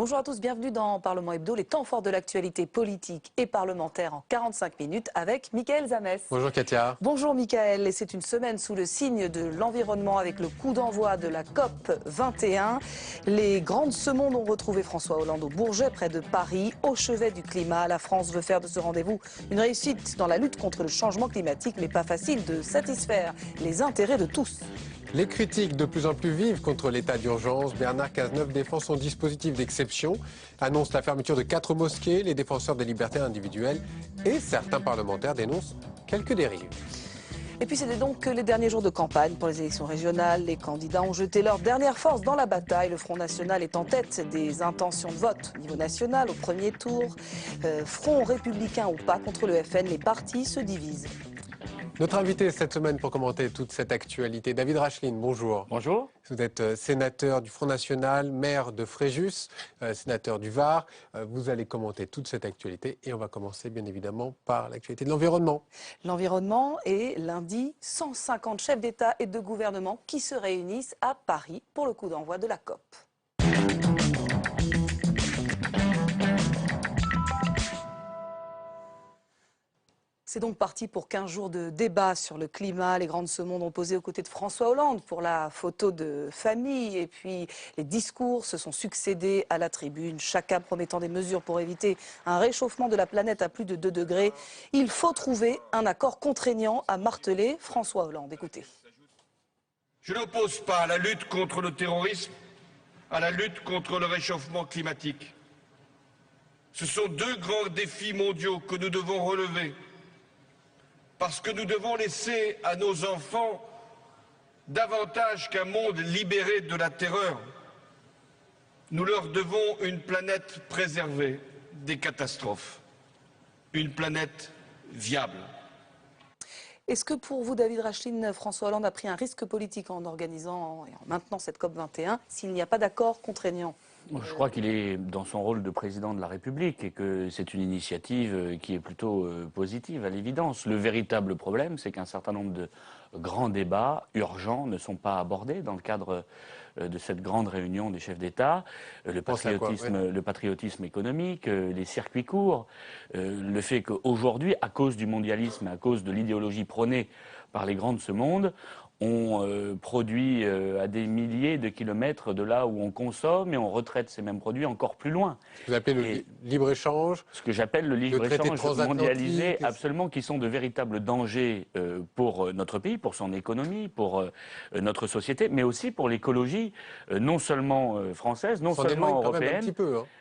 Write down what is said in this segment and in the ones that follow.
Bonjour à tous, bienvenue dans Parlement Hebdo, les temps forts de l'actualité politique et parlementaire en 45 minutes avec Mickaël Zamès. Bonjour Katia. Bonjour Mickaël, et c'est une semaine sous le signe de l'environnement avec le coup d'envoi de la COP 21. Les grandes semondes ont retrouvé François Hollande au Bourget, près de Paris, au chevet du climat. La France veut faire de ce rendez-vous une réussite dans la lutte contre le changement climatique, mais pas facile de satisfaire les intérêts de tous. Les critiques de plus en plus vives contre l'état d'urgence. Bernard Cazeneuve défend son dispositif d'exception, annonce la fermeture de 4 mosquées, les défenseurs des libertés individuelles et certains parlementaires dénoncent quelques dérives. Et puis c'était donc les derniers jours de campagne pour les élections régionales. Les candidats ont jeté leur dernière force dans la bataille. Le Front National est en tête des intentions de vote au niveau national au premier tour. Front républicain ou pas contre le FN, les partis se divisent. Notre invité cette semaine pour commenter toute cette actualité, David Racheline, bonjour. Bonjour. Vous êtes sénateur du Front National, maire de Fréjus, sénateur du Var. Vous allez commenter toute cette actualité et on va commencer bien évidemment par l'actualité de l'environnement. L'environnement et lundi, 150 chefs d'État et de gouvernement qui se réunissent à Paris pour le coup d'envoi de la COP. C'est donc parti pour 15 jours de débat sur le climat. Les grandes semondes ont posé aux côtés de François Hollande pour la photo de famille. Et puis les discours se sont succédés à la tribune, chacun promettant des mesures pour éviter un réchauffement de la planète à plus de 2 degrés. Il faut trouver un accord contraignant, a martelé François Hollande. Écoutez. Je n'oppose pas la lutte contre le terrorisme à la lutte contre le réchauffement climatique. Ce sont 2 grands défis mondiaux que nous devons relever. Parce que nous devons laisser à nos enfants davantage qu'un monde libéré de la terreur. Nous leur devons une planète préservée des catastrophes, une planète viable. Est-ce que pour vous, David Racheline, François Hollande a pris un risque politique en organisant et en maintenant cette COP 21 s'il n'y a pas d'accord contraignant ? Je crois qu'il est dans son rôle de président de la République et que c'est une initiative qui est plutôt positive, à l'évidence. Le véritable problème, c'est qu'un certain nombre de grands débats urgents ne sont pas abordés dans le cadre de cette grande réunion des chefs d'État. Le patriotisme économique, les circuits courts, le fait qu'aujourd'hui, à cause du mondialisme, à cause de l'idéologie prônée par les grandes semondes, on produit à des milliers de kilomètres de là où on consomme et on retraite ces mêmes produits encore plus loin. Ce que vous appelez le libre-échange. Ce que j'appelle le libre-échange mondialisé, absolument, qui sont de véritables dangers pour notre pays, pour son économie, pour notre société, mais aussi pour l'écologie, non seulement française, non seulement européenne,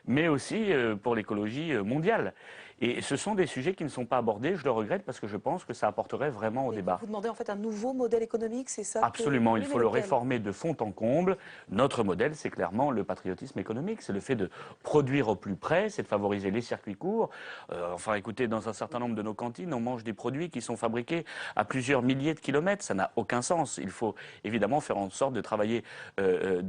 mais aussi pour l'écologie mondiale. Et ce sont des sujets qui ne sont pas abordés, je le regrette, parce que je pense que ça apporterait vraiment au débat. Vous demandez en fait un nouveau modèle économique, c'est ça? Absolument, il faut le réformer de fond en comble. Notre modèle, c'est clairement le patriotisme économique, c'est le fait de produire au plus près, c'est de favoriser les circuits courts. Enfin, écoutez, dans un certain nombre de nos cantines, on mange des produits qui sont fabriqués à plusieurs milliers de kilomètres, ça n'a aucun sens. Il faut évidemment faire en sorte de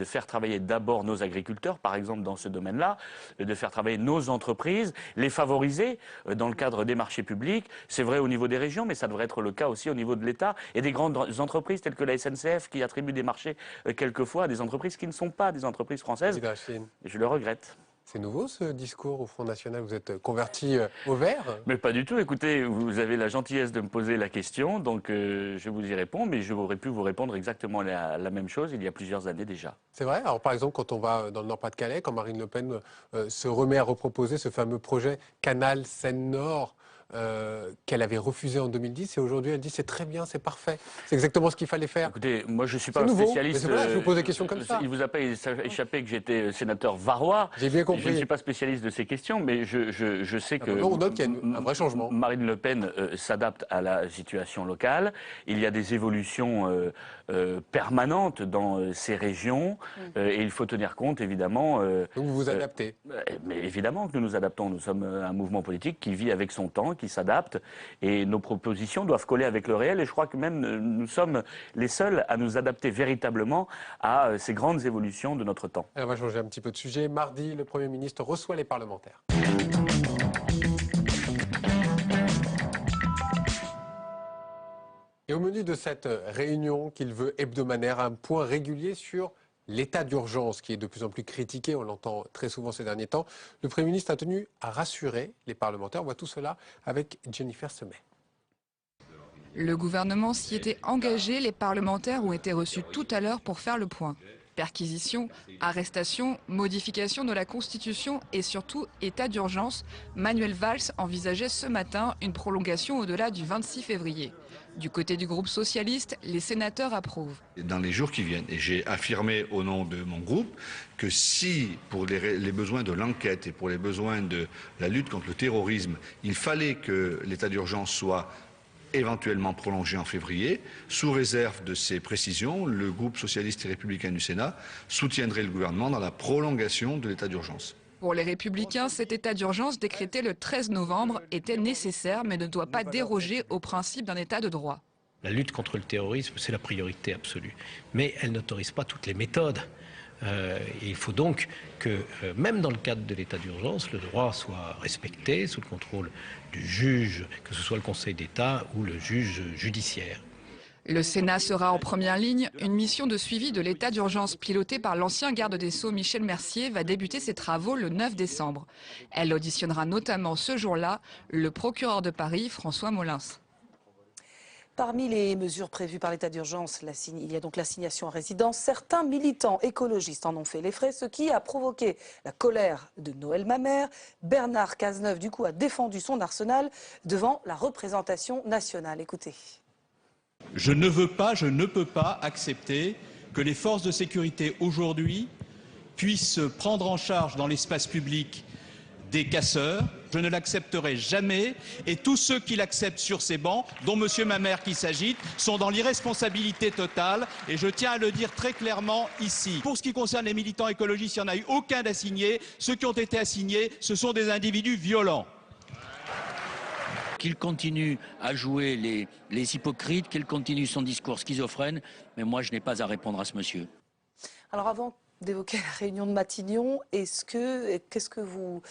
faire travailler d'abord nos agriculteurs, par exemple dans ce domaine-là, de faire travailler nos entreprises, les favoriser dans le cadre des marchés publics. C'est vrai au niveau des régions, mais ça devrait être le cas aussi au niveau de l'État et des grandes entreprises telles que la SNCF qui attribuent des marchés quelquefois à des entreprises qui ne sont pas des entreprises françaises. Et je le regrette. C'est nouveau ce discours au Front National, vous êtes converti au vert? Mais pas du tout, écoutez, vous avez la gentillesse de me poser la question, donc je vous y réponds, mais j'aurais pu vous répondre exactement la même chose il y a plusieurs années déjà. C'est vrai. Alors par exemple, quand on va dans le Nord-Pas-de-Calais, quand Marine Le Pen se remet à reproposer ce fameux projet Canal Seine-Nord, qu'elle avait refusé en 2010 et aujourd'hui elle dit c'est très bien, c'est parfait, c'est exactement ce qu'il fallait faire. Écoutez, moi je ne suis pas un spécialiste. Mais voilà, je vous pose des questions comme ça. Il vous a pas échappé que j'étais sénateur varois. J'ai bien compris. Je ne suis pas spécialiste de ces questions, mais je sais que on note qu'il y a un vrai changement. Marine Le Pen s'adapte à la situation locale. Il y a des évolutions permanentes dans ces régions et il faut tenir compte évidemment. Donc vous vous adaptez. Mais évidemment que nous nous adaptons. Nous sommes un mouvement politique qui vit avec son temps, qui s'adapte et nos propositions doivent coller avec le réel et je crois que même nous sommes les seuls à nous adapter véritablement à ces grandes évolutions de notre temps. Alors on va changer un petit peu de sujet. Mardi, le Premier ministre reçoit les parlementaires. Et au menu de cette réunion qu'il veut hebdomadaire, un point régulier sur l'état d'urgence qui est de plus en plus critiqué, on l'entend très souvent ces derniers temps, le Premier ministre a tenu à rassurer les parlementaires. On voit tout cela avec Jennifer Semet. Le gouvernement s'y était engagé, les parlementaires ont été reçus tout à l'heure pour faire le point. Perquisition, arrestation, modification de la Constitution et surtout état d'urgence, Manuel Valls envisageait ce matin une prolongation au-delà du 26 février. Du côté du groupe socialiste, les sénateurs approuvent. Dans les jours qui viennent, et j'ai affirmé au nom de mon groupe que si, pour les besoins de l'enquête et pour les besoins de la lutte contre le terrorisme, il fallait que l'état d'urgence soit éventuellement prolongé en février, sous réserve de ces précisions, le groupe socialiste et républicain du Sénat soutiendrait le gouvernement dans la prolongation de l'état d'urgence. Pour les Républicains, cet état d'urgence décrété le 13 novembre était nécessaire mais ne doit pas déroger au principe d'un état de droit. La lutte contre le terrorisme, c'est la priorité absolue. Mais elle n'autorise pas toutes les méthodes. Il faut donc que, même dans le cadre de l'état d'urgence, le droit soit respecté sous le contrôle du juge, que ce soit le Conseil d'État ou le juge judiciaire. Le Sénat sera en première ligne. Une mission de suivi de l'état d'urgence pilotée par l'ancien garde des Sceaux Michel Mercier va débuter ses travaux le 9 décembre. Elle auditionnera notamment ce jour-là le procureur de Paris, François Molins. Parmi les mesures prévues par l'état d'urgence, il y a donc l'assignation à résidence. Certains militants écologistes en ont fait les frais, ce qui a provoqué la colère de Noël Mamère. Bernard Cazeneuve, du coup, a défendu son arsenal devant la représentation nationale. Écoutez. Je ne peux pas accepter que les forces de sécurité aujourd'hui puissent prendre en charge dans l'espace public des casseurs. Je ne l'accepterai jamais et tous ceux qui l'acceptent sur ces bancs, dont M. Mamère qui s'agite, sont dans l'irresponsabilité totale et je tiens à le dire très clairement ici. Pour ce qui concerne les militants écologistes, il n'y en a eu aucun d'assigné. Ceux qui ont été assignés, ce sont des individus violents. Qu'il continue à jouer les hypocrites, qu'il continue son discours schizophrène, mais moi je n'ai pas à répondre à ce monsieur. Alors avant d'évoquer la réunion de Matignon, qu'est-ce que vous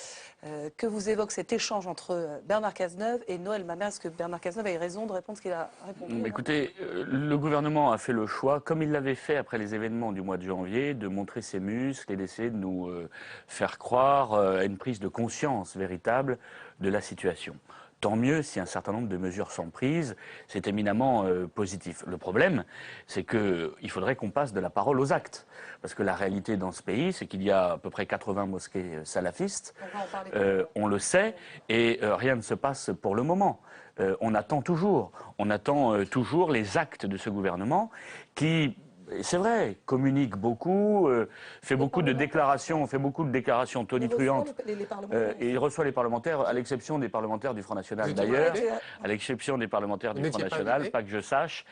évoque cet échange entre Bernard Cazeneuve et Noël Mamère? Est-ce que Bernard Cazeneuve a eu raison de répondre ce qu'il a répondu? Écoutez, le gouvernement a fait le choix, comme il l'avait fait après les événements du mois de janvier, de montrer ses muscles et d'essayer de nous faire croire à une prise de conscience véritable de la situation. Tant mieux si un certain nombre de mesures sont prises, c'est éminemment positif. Le problème, c'est qu'il faudrait qu'on passe de la parole aux actes. Parce que la réalité dans ce pays, c'est qu'il y a à peu près 80 mosquées salafistes, on le sait, et rien ne se passe pour le moment. On attend toujours les actes de ce gouvernement qui... C'est vrai, communique beaucoup, fait beaucoup de déclarations tonitruantes. Et il reçoit les parlementaires, à l'exception des parlementaires du Front National d'ailleurs, à l'exception des parlementaires du Front National, pas que je sache,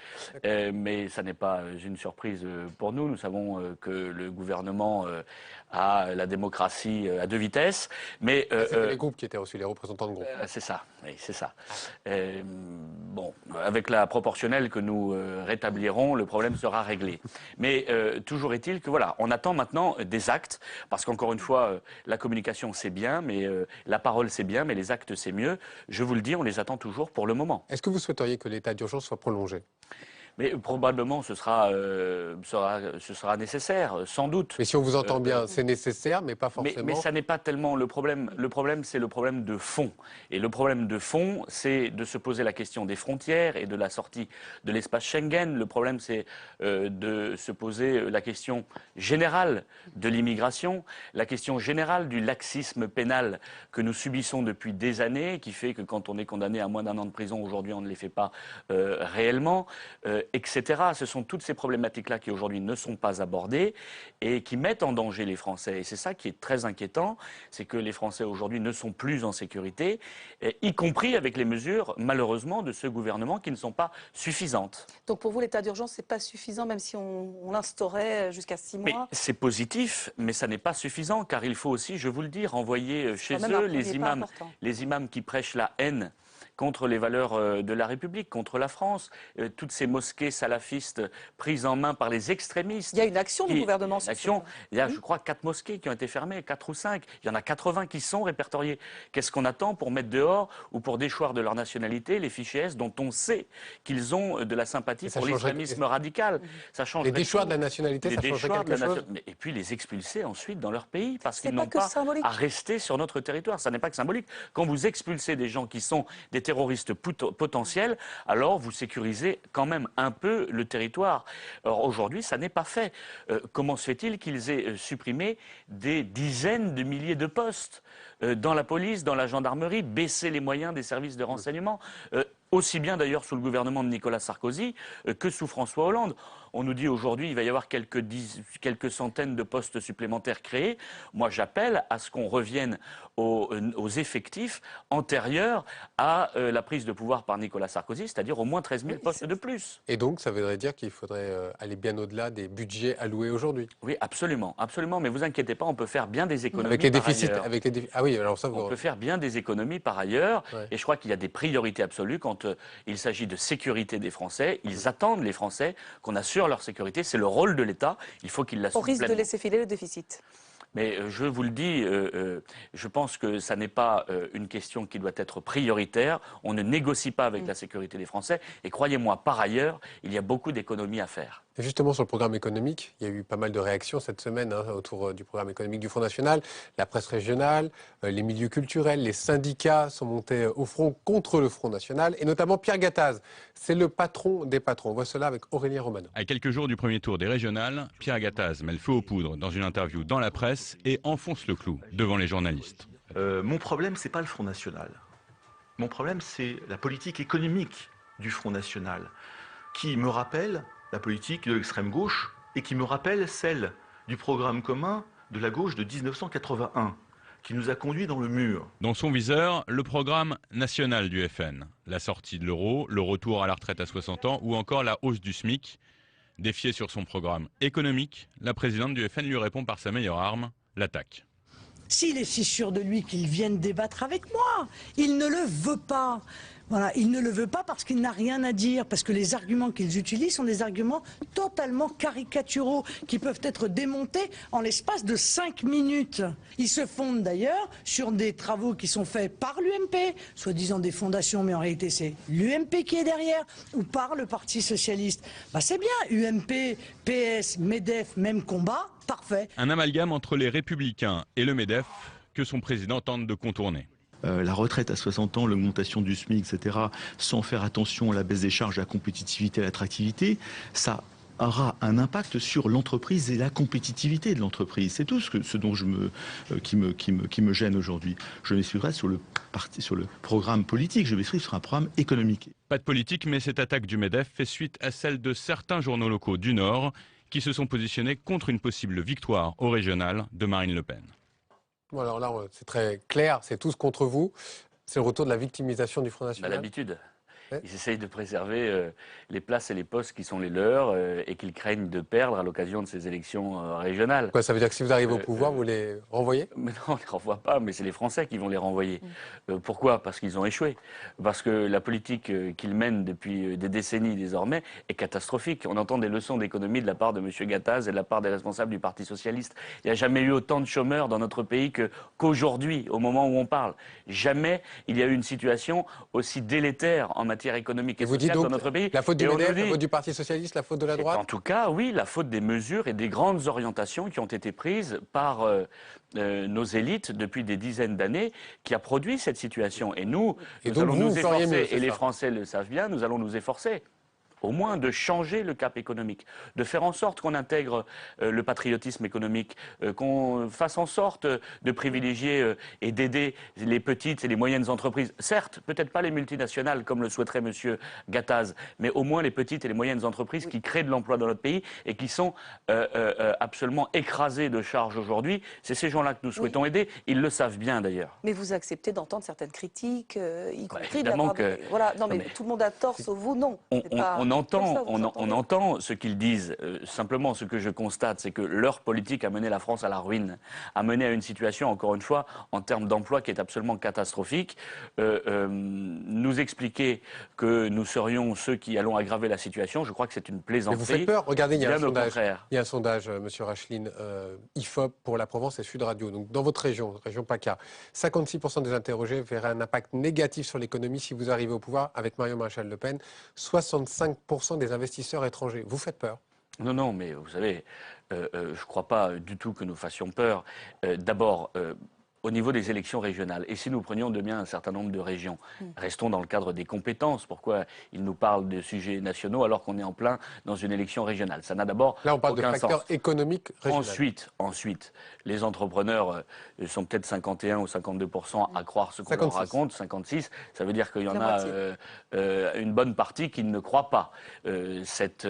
mais ça n'est pas une surprise pour nous. Nous savons que le gouvernement a la démocratie à deux vitesses. Mais c'était les groupes qui étaient reçus, les représentants de groupes. C'est ça, oui, c'est ça. Bon, avec la proportionnelle que nous rétablirons, le problème sera réglé. Mais toujours est-il que voilà, on attend maintenant des actes, parce qu'encore une fois, la communication c'est bien, mais la parole c'est bien, mais les actes c'est mieux. Je vous le dis, on les attend toujours pour le moment. Est-ce que vous souhaiteriez que l'état d'urgence soit prolongé? Mais probablement ce sera nécessaire, sans doute. Mais si on vous entend bien, c'est nécessaire, mais pas forcément. Mais ça n'est pas tellement le problème. Le problème, c'est le problème de fond. Et le problème de fond, c'est de se poser la question des frontières et de la sortie de l'espace Schengen. Le problème, c'est de se poser la question générale de l'immigration, la question générale du laxisme pénal que nous subissons depuis des années, qui fait que quand on est condamné à moins d'1 an de prison, aujourd'hui, on ne les fait pas réellement. Etc. Ce sont toutes ces problématiques-là qui aujourd'hui ne sont pas abordées et qui mettent en danger les Français. Et c'est ça qui est très inquiétant, c'est que les Français aujourd'hui ne sont plus en sécurité, y compris avec les mesures, malheureusement, de ce gouvernement qui ne sont pas suffisantes. Donc pour vous, l'état d'urgence, c'est pas suffisant, même si on l'instaurait jusqu'à 6 mois? Mais c'est positif, mais ça n'est pas suffisant, car il faut aussi, je vous le dis, renvoyer chez eux les imams qui prêchent la haine, contre les valeurs de la République, contre la France. Toutes ces mosquées salafistes prises en main par les extrémistes. Il y a une action du gouvernement sur ce point. Il y a, je crois, 4 mosquées qui ont été fermées, 4 ou 5. Il y en a 80 qui sont répertoriées. Qu'est-ce qu'on attend pour mettre dehors ou pour déchoir de leur nationalité les fichiers S dont on sait qu'ils ont de la sympathie pour l'islamisme radical? Ça change. Les déchoir de la nationalité, ça changerait quelque chose. Et puis les expulser ensuite dans leur pays parce qu'ils pas n'ont que pas symbolique. à rester sur notre territoire. Ça n'est pas que symbolique. Quand vous expulsez des gens qui sont des terroristes potentiels, alors vous sécurisez quand même un peu le territoire. Or aujourd'hui, ça n'est pas fait. Comment se fait-il qu'ils aient supprimé des dizaines de milliers de postes dans la police, dans la gendarmerie, baissé les moyens des services de renseignement, aussi bien d'ailleurs sous le gouvernement de Nicolas Sarkozy que sous François Hollande. On nous dit aujourd'hui qu'il va y avoir quelques centaines de postes supplémentaires créés. Moi, j'appelle à ce qu'on revienne aux effectifs antérieurs à la prise de pouvoir par Nicolas Sarkozy, c'est-à-dire au moins 13 000 postes de plus. Et donc, ça voudrait dire qu'il faudrait aller bien au-delà des budgets alloués aujourd'hui. Oui, absolument, absolument. Mais vous inquiétez pas, on peut faire bien des économies. Avec les déficits, ailleurs. Ah oui, alors ça, on peut faire bien des économies par ailleurs. Ouais. Et je crois qu'il y a des priorités absolues quand il s'agit de sécurité des Français. Ils attendent, les Français, qu'on assure leur sécurité. C'est le rôle de l'État. Il faut qu'il l'assume pleinement. Au risque de laisser filer le déficit. Mais je vous le dis, je pense que ça n'est pas une question qui doit être prioritaire. On ne négocie pas avec la sécurité des Français. Et croyez-moi, par ailleurs, il y a beaucoup d'économies à faire. Et justement, sur le programme économique, il y a eu pas mal de réactions cette semaine autour du programme économique du Front National. La presse régionale, les milieux culturels, les syndicats sont montés au front contre le Front National, et notamment Pierre Gattaz. C'est le patron des patrons. On voit cela avec Aurélien Romano. À quelques jours du premier tour des régionales, Pierre Gattaz met le feu aux poudres dans une interview dans la presse et enfonce le clou devant les journalistes. Mon problème, c'est pas le Front National. Mon problème, c'est la politique économique du Front National, qui me rappelle la politique de l'extrême gauche et qui me rappelle celle du programme commun de la gauche de 1981, qui nous a conduits dans le mur. Dans son viseur, le programme national du FN, la sortie de l'euro, le retour à la retraite à 60 ans ou encore la hausse du SMIC. Défiée sur son programme économique, la présidente du FN lui répond par sa meilleure arme, l'attaque. S'il est si sûr de lui qu'il vienne débattre avec moi, il ne le veut pas. Voilà, il ne le veut pas parce qu'il n'a rien à dire, parce que les arguments qu'ils utilisent sont des arguments totalement caricaturaux, qui peuvent être démontés en l'espace de 5 minutes. Ils se fondent d'ailleurs sur des travaux qui sont faits par l'UMP, soi-disant des fondations, mais en réalité c'est l'UMP qui est derrière, ou par le Parti Socialiste. Bah c'est bien, UMP, PS, MEDEF, même combat, parfait. Un amalgame entre les Républicains et le MEDEF que son président tente de contourner. La retraite à 60 ans, l'augmentation du SMIC, etc., sans faire attention à la baisse des charges, à la compétitivité, à l'attractivité, ça aura un impact sur l'entreprise et la compétitivité de l'entreprise. C'est tout ce dont qui me gêne aujourd'hui. Je m'exprimerai sur le programme politique, je m'exprime sur un programme économique. Pas de politique, mais cette attaque du MEDEF fait suite à celle de certains journaux locaux du Nord qui se sont positionnés contre une possible victoire au régional de Marine Le Pen. Bon, alors là, c'est très clair, c'est tous contre vous. C'est le retour de la victimisation du Front National. L'habitude. Ils essayent de préserver les places et les postes qui sont les leurs et qu'ils craignent de perdre à l'occasion de ces élections régionales. Quoi, ça veut dire que si vous arrivez au pouvoir, vous les renvoyez? Mais non, on ne les renvoie pas, mais c'est les Français qui vont les renvoyer. Pourquoi? Parce qu'ils ont échoué. Parce que la politique qu'ils mènent depuis des décennies désormais est catastrophique. On entend des leçons d'économie de la part de M. Gattaz et de la part des responsables du Parti Socialiste. Il n'y a jamais eu autant de chômeurs dans notre pays qu'aujourd'hui, au moment où on parle. Jamais il y a eu une situation aussi délétère en matière économique et sociale dans notre pays. La faute du MEDEF, la faute du Parti Socialiste, la faute de la droite? En tout cas, oui, la faute des mesures et des grandes orientations qui ont été prises par nos élites depuis des dizaines d'années qui a produit cette situation. Et nous allons nous efforcer, et les Français le savent bien, nous allons nous efforcer au moins de changer le cap économique, de faire en sorte qu'on intègre le patriotisme économique, qu'on fasse en sorte de privilégier et d'aider les petites et les moyennes entreprises. Certes, peut-être pas les multinationales comme le souhaiterait M. Gattaz, mais au moins les petites et les moyennes entreprises qui créent de l'emploi dans notre pays et qui sont absolument écrasées de charges aujourd'hui. C'est ces gens-là que nous souhaitons aider. Ils le savent bien d'ailleurs. Mais vous acceptez d'entendre certaines critiques, y compris évidemment de la part de... Voilà, non mais tout le monde a tort, sauf vous, non. entend ce qu'ils disent. Simplement, ce que je constate, c'est que leur politique a mené la France à la ruine, a mené à une situation, encore une fois, en termes d'emploi qui est absolument catastrophique. Nous expliquer que nous serions ceux qui allons aggraver la situation, je crois que c'est une plaisanterie. Mais vous faites peur. Regardez, il y a un sondage, sondage, Monsieur Racheline, IFOP pour la Provence et Sud Radio. Donc, dans votre région PACA, 56% des interrogés verraient un impact négatif sur l'économie si vous arrivez au pouvoir avec Marion Maréchal-Le Pen. 65% des investisseurs étrangers. Vous faites peur? Non, mais vous savez, je ne crois pas du tout que nous fassions peur. D'abord, au niveau des élections régionales, et si nous prenions demain un certain nombre de régions, restons dans le cadre des compétences. Pourquoi ils nous parlent de sujets nationaux alors qu'on est en plein dans une élection régionale? Ça n'a d'abord Là, on parle aucun de facteurs sens. économiques régionaux. Ensuite, les entrepreneurs sont peut-être 51 ou 52% à croire ce qu'on leur raconte. 56, ça veut dire qu'il y en a une bonne partie qui ne croient pas cette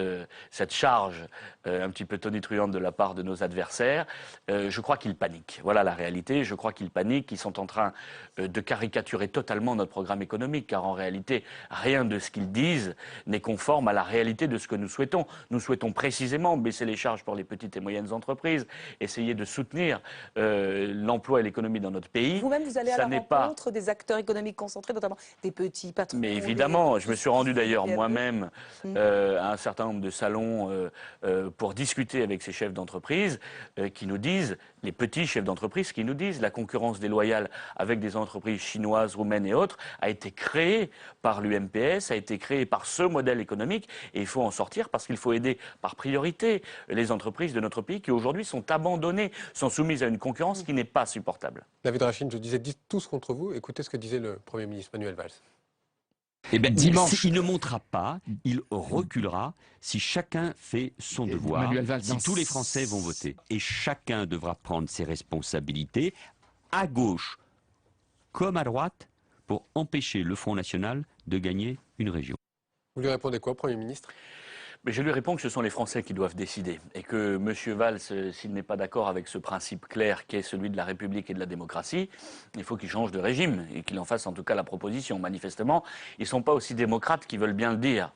charge un petit peu tonitruante de la part de nos adversaires. Je crois qu'ils paniquent. Voilà la réalité. Je crois qu'ils paniquent, qu'ils sont en train de caricaturer totalement notre programme économique, car en réalité, rien de ce qu'ils disent n'est conforme à la réalité de ce que nous souhaitons. Nous souhaitons précisément baisser les charges pour les petites et moyennes entreprises, essayer de soutenir l'emploi et l'économie dans notre pays. Vous-même, vous allez à la rencontre des acteurs économiques concentrés, notamment des petits patrons. Mais évidemment, je me suis rendu d'ailleurs moi-même à un certain nombre de salons pour discuter avec ces chefs d'entreprise qui nous disent, les petits chefs d'entreprise qui nous disent, la concurrence déloyale avec des entreprises chinoises, roumaines et autres a été créée par l'UMPS, a été créée par ce modèle économique et il faut en sortir parce qu'il faut aider par priorité les entreprises de notre pays qui aujourd'hui sont abandonnées, sont soumises à une concurrence qui n'est pas supportable. David Rachin, je disais, dites tous contre vous. Écoutez ce que disait le Premier ministre Manuel Valls. Eh bien, dimanche, il ne montera pas, il reculera si chacun fait son devoir, si tous les Français vont voter. Et chacun devra prendre ses responsabilités, à gauche comme à droite, pour empêcher le Front National de gagner une région. Vous lui répondez quoi, Premier ministre ? Mais je lui réponds que ce sont les Français qui doivent décider et que M. Valls, s'il n'est pas d'accord avec ce principe clair qui est celui de la République et de la démocratie, il faut qu'il change de régime et qu'il en fasse en tout cas la proposition. Manifestement, ils ne sont pas aussi démocrates qu'ils veulent bien le dire,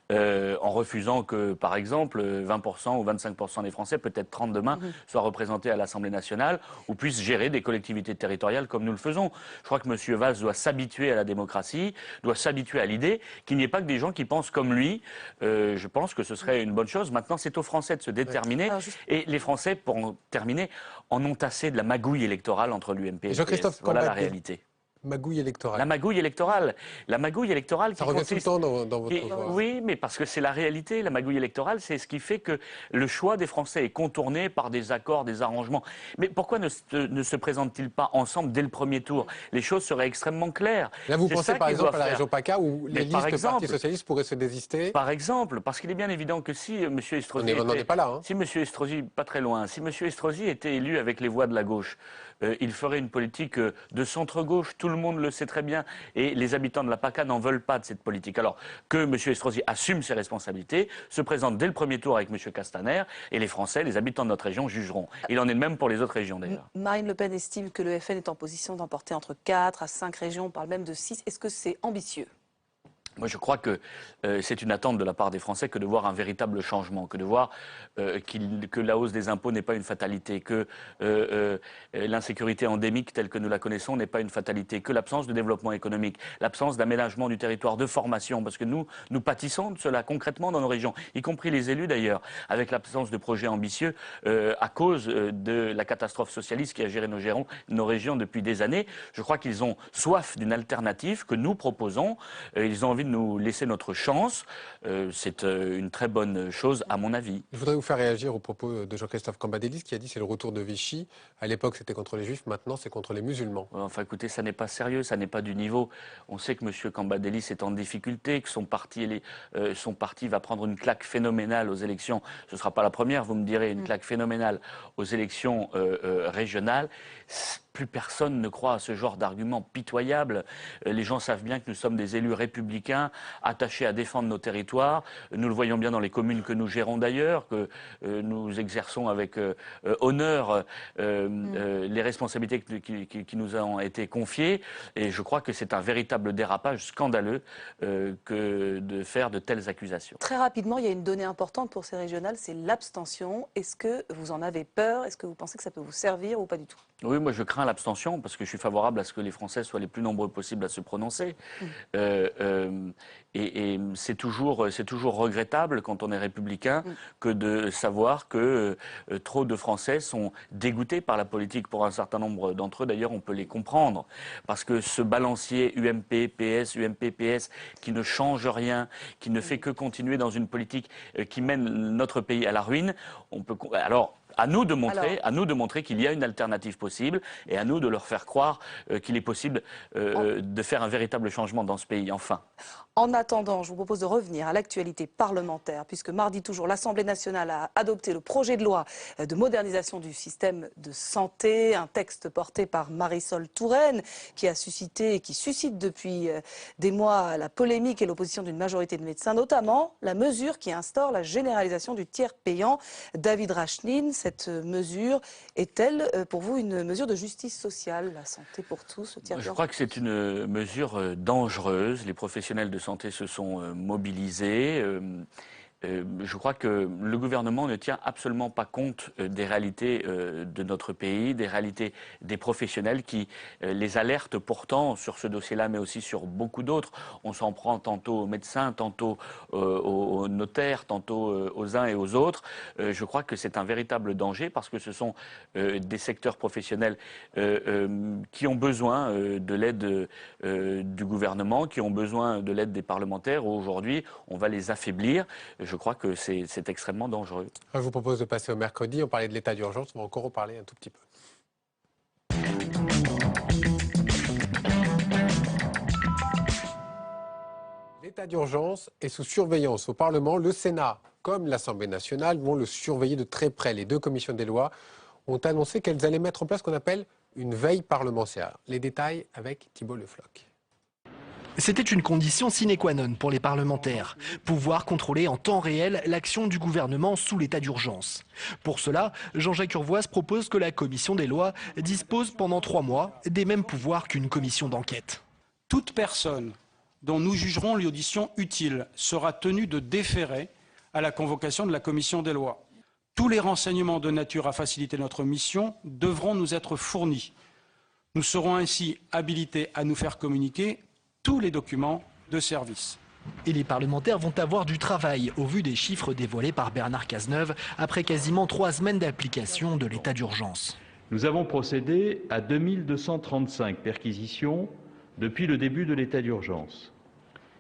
en refusant que, par exemple, 20% ou 25% des Français, peut-être 30 demain, soient représentés à l'Assemblée nationale ou puissent gérer des collectivités territoriales comme nous le faisons. Je crois que M. Valls doit s'habituer à la démocratie, doit s'habituer à l'idée qu'il n'y ait pas que des gens qui pensent comme lui. Je pense que ce serait une bonne chose. Maintenant, c'est aux Français de se déterminer. Et les Français, pour en terminer, en ont assez de la magouille électorale entre l'UMP et le PS. Voilà la réalité. Magouille électorale. La magouille électorale. La magouille électorale ça revient tout le temps dans votre voix. Oui, mais parce que c'est la réalité. La magouille électorale, c'est ce qui fait que le choix des Français est contourné par des accords, des arrangements. Mais pourquoi ne se présentent-ils pas ensemble dès le premier tour? Les choses seraient extrêmement claires. Là, vous pensez par exemple à la région PACA où les listes Parti socialiste pourraient se désister? Par exemple, parce qu'il est bien évident que si M. Estrosi... On n'en est pas là. Hein. Si M. Estrosi, pas très loin, si M. Estrosi était élu avec les voix de la gauche, il ferait une politique de centre-gauche, tout le monde le sait très bien, et les habitants de la PACA n'en veulent pas de cette politique. Alors que M. Estrosi assume ses responsabilités, se présente dès le premier tour avec M. Castaner, et les Français, les habitants de notre région jugeront. Il en est de même pour les autres régions d'ailleurs. Marine Le Pen estime que le FN est en position d'emporter entre 4 à 5 régions, on parle même de 6. Est-ce que c'est ambitieux ? Moi, je crois que c'est une attente de la part des Français que de voir un véritable changement, que de voir que la hausse des impôts n'est pas une fatalité, que l'insécurité endémique telle que nous la connaissons n'est pas une fatalité, que l'absence de développement économique, l'absence d'aménagement du territoire, de formation, parce que nous pâtissons de cela concrètement dans nos régions, y compris les élus d'ailleurs, avec l'absence de projets ambitieux à cause de la catastrophe socialiste qui a géré nos régions depuis des années. Je crois qu'ils ont soif d'une alternative que nous proposons. Ils ont envie de nous laisser notre chance. C'est une très bonne chose à mon avis. Je voudrais vous faire réagir aux propos de Jean-Christophe Cambadélis qui a dit c'est le retour de Vichy. À l'époque c'était contre les Juifs, maintenant c'est contre les musulmans. Enfin écoutez, ça n'est pas sérieux, ça n'est pas du niveau. On sait que M. Cambadélis est en difficulté, que son parti va prendre une claque phénoménale aux élections. Ce ne sera pas la première, vous me direz, une claque phénoménale aux élections régionales. plus personne ne croit à ce genre d'argument pitoyable. Les gens savent bien que nous sommes des élus républicains, attachés à défendre nos territoires. Nous le voyons bien dans les communes que nous gérons d'ailleurs, que nous exerçons avec honneur les responsabilités qui nous ont été confiées. Et je crois que c'est un véritable dérapage scandaleux que de faire de telles accusations. Très rapidement, il y a une donnée importante pour ces régionales, c'est l'abstention. Est-ce que vous en avez peur? Est-ce que vous pensez que ça peut vous servir ou pas du tout? Oui, moi je crains l'abstention parce que je suis favorable à ce que les Français soient les plus nombreux possibles à se prononcer. Et c'est toujours regrettable quand on est républicain que de savoir que trop de Français sont dégoûtés par la politique. Pour un certain nombre d'entre eux, d'ailleurs, on peut les comprendre. Parce que ce balancier UMP-PS, UMP-PS qui ne change rien, qui ne fait que continuer dans une politique qui mène notre pays à la ruine, on peut... Alors, à nous de montrer qu'il y a une alternative possible et à nous de leur faire croire qu'il est possible de faire un véritable changement dans ce pays, enfin. En attendant, je vous propose de revenir à l'actualité parlementaire, puisque mardi toujours, l'Assemblée nationale a adopté le projet de loi de modernisation du système de santé, un texte porté par Marisol Touraine, qui a suscité et qui suscite depuis des mois la polémique et l'opposition d'une majorité de médecins, notamment la mesure qui instaure la généralisation du tiers payant. David Rachlin, cette mesure est-elle pour vous une mesure de justice sociale, la santé pour tous, le tiers payant? Je crois que c'est une mesure dangereuse. Les professionnels de santé se sont mobilisés. Je crois que le gouvernement ne tient absolument pas compte des réalités de notre pays, des réalités des professionnels qui les alertent pourtant sur ce dossier-là, mais aussi sur beaucoup d'autres. On s'en prend tantôt aux médecins, tantôt aux notaires, tantôt aux uns et aux autres. Je crois que c'est un véritable danger parce que ce sont des secteurs professionnels qui ont besoin de l'aide du gouvernement, qui ont besoin de l'aide des parlementaires. Aujourd'hui, on va les affaiblir. Je crois que c'est extrêmement dangereux. Je vous propose de passer au mercredi. On parlait de l'état d'urgence, on va encore en parler un tout petit peu. L'état d'urgence est sous surveillance au Parlement. Le Sénat, comme l'Assemblée nationale, vont le surveiller de très près. Les deux commissions des lois ont annoncé qu'elles allaient mettre en place ce qu'on appelle une veille parlementaire. Les détails avec Thibault Le Floch. C'était une condition sine qua non pour les parlementaires, pouvoir contrôler en temps réel l'action du gouvernement sous l'état d'urgence. Pour cela, Jean-Jacques Urvoas propose que la commission des lois dispose pendant 3 mois des mêmes pouvoirs qu'une commission d'enquête. Toute personne dont nous jugerons l'audition utile sera tenue de déférer à la convocation de la commission des lois. Tous les renseignements de nature à faciliter notre mission devront nous être fournis. Nous serons ainsi habilités à nous faire communiquer tous les documents de service. Et les parlementaires vont avoir du travail au vu des chiffres dévoilés par Bernard Cazeneuve après quasiment 3 semaines d'application de l'état d'urgence. Nous avons procédé à 2235 perquisitions depuis le début de l'état d'urgence.